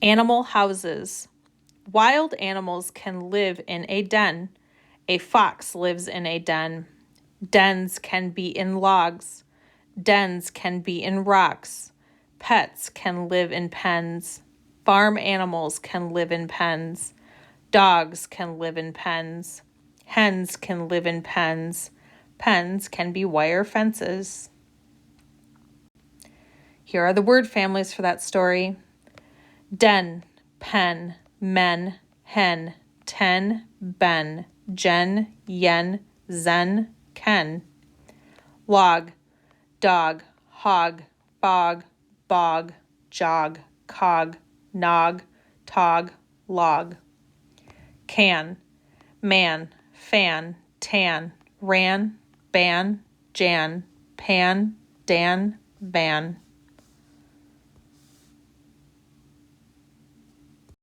Animal houses. Wild animals can live in a den. A fox lives in a den. Dens can be in logs. Dens can be in rocks. Pets can live in pens. Farm animals can live in pens. Dogs can live in pens. Hens can live in pens. Pens can be wire fences. Here are the word families for that story. Den, pen, men, hen, ten, ben, jen, yen, zen, ken. Log, dog, hog, bog, bog, jog, cog, nog, tog, log. Can, man, fan, tan, ran, ban, jan, pan, dan, van.